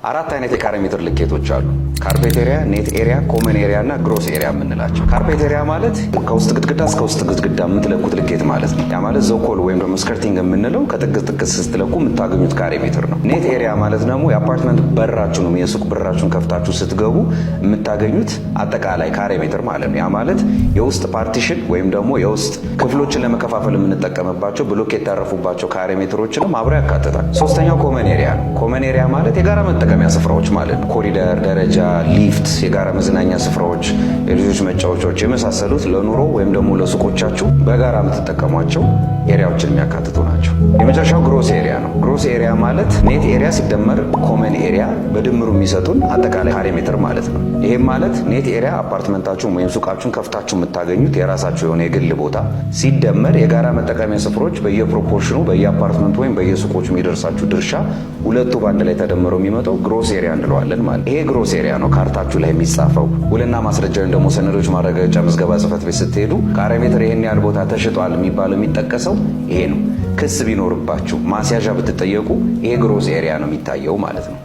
አራት አይነት የካሬ ሜትር ልኬቶች አሉ። ካርፔት ኤሪያ፣ ኔት ኤሪያ፣ ኮመን ኤሪያ እና ግሮስ ኤሪያ የምንላቸው። ካርፔት ኤሪያ ማለት ከውስጥ ግድግዳ እስከ ውስጥ ግድግዳ የምትለኩት ልኬት ማለት ነው። ያ ማለት ዘኮል ወይም ደግሞ ስከርቲንግ የምንለው ከጥግ ጥግ ስትለኩ የምታገኙት ካሬ ሜትር ነው። ኔት ኤሪያ ማለት ደግሞ የአፓርትመንት በራችሁን የሱቅ በራችሁን ከፍታችሁ ስትገቡ የምታገኙት አጠቃላይ ካሬ ሜትር ማለት ነው። ያ ማለት የውስጥ ፓርቲሽን ወይም ደግሞ የውስጥ ክፍሎችን ለመከፋፈል የምንጠቀምባቸው ብሎኬት ያረፉባቸው ካሬ ሜትሮችንም አብሮ ያካትታል። ሶስተኛው ኮመን ኤሪያ ነው። ኮመን ኤሪያ ማለት የጋራ መጠቀሚያ ስፍራዎች ማለት ነው። ኮሪደር፣ ደረጃ፣ ሊፍት፣ የጋራ መዝናኛ ስፍራዎች፣ የልጆች መጫወቻዎች የመሳሰሉት ለኑሮ ወይም ደግሞ ለሱቆቻችሁ በጋራ የምትጠቀሟቸው ኤሪያዎችን የሚያካትቱ ናቸው። የመጨረሻው ግሮስ ኤሪያ ነው። ግሮስ ኤሪያ ማለት ኔት ኤሪያ ሲደመር ኮመን ኤሪያ በድምሩ የሚሰጡን አጠቃላይ ካሬ ሜትር ማለት ነው። ይህም ማለት ኔት ኤሪያ አፓርትመንታችሁን ወይም ሱቃችሁን ከፍታችሁ የምታገኙት የራሳችሁ የሆነ የግል ቦታ ሲደመር የጋራ መጠቀሚያ ስፍራዎች በየፕሮፖርሽኑ በየአፓርትመንቱ ወይም በየሱቆቹ የሚደርሳችሁ ድርሻ ሁለቱ በአንድ ላይ ተደምረው የሚመጣው ግሮስ ኤሪያ እንለዋለን ማለት። ይሄ ግሮስ ኤሪያ ነው ካርታችሁ ላይ የሚጻፈው። ውልና ማስረጃ ወይም ደግሞ ሰነዶች ማረጋገጫ ምዝገባ ጽሕፈት ቤት ስትሄዱ ካሬ ሜትር ይሄን ያህል ቦታ ተሽጧል የሚባለው የሚጠቀሰው ይሄ ነው። ክስ ቢኖርባችሁ ማስያዣ ብትጠየቁ ይሄ ግሮስ ኤሪያ ነው የሚታየው ማለት ነው።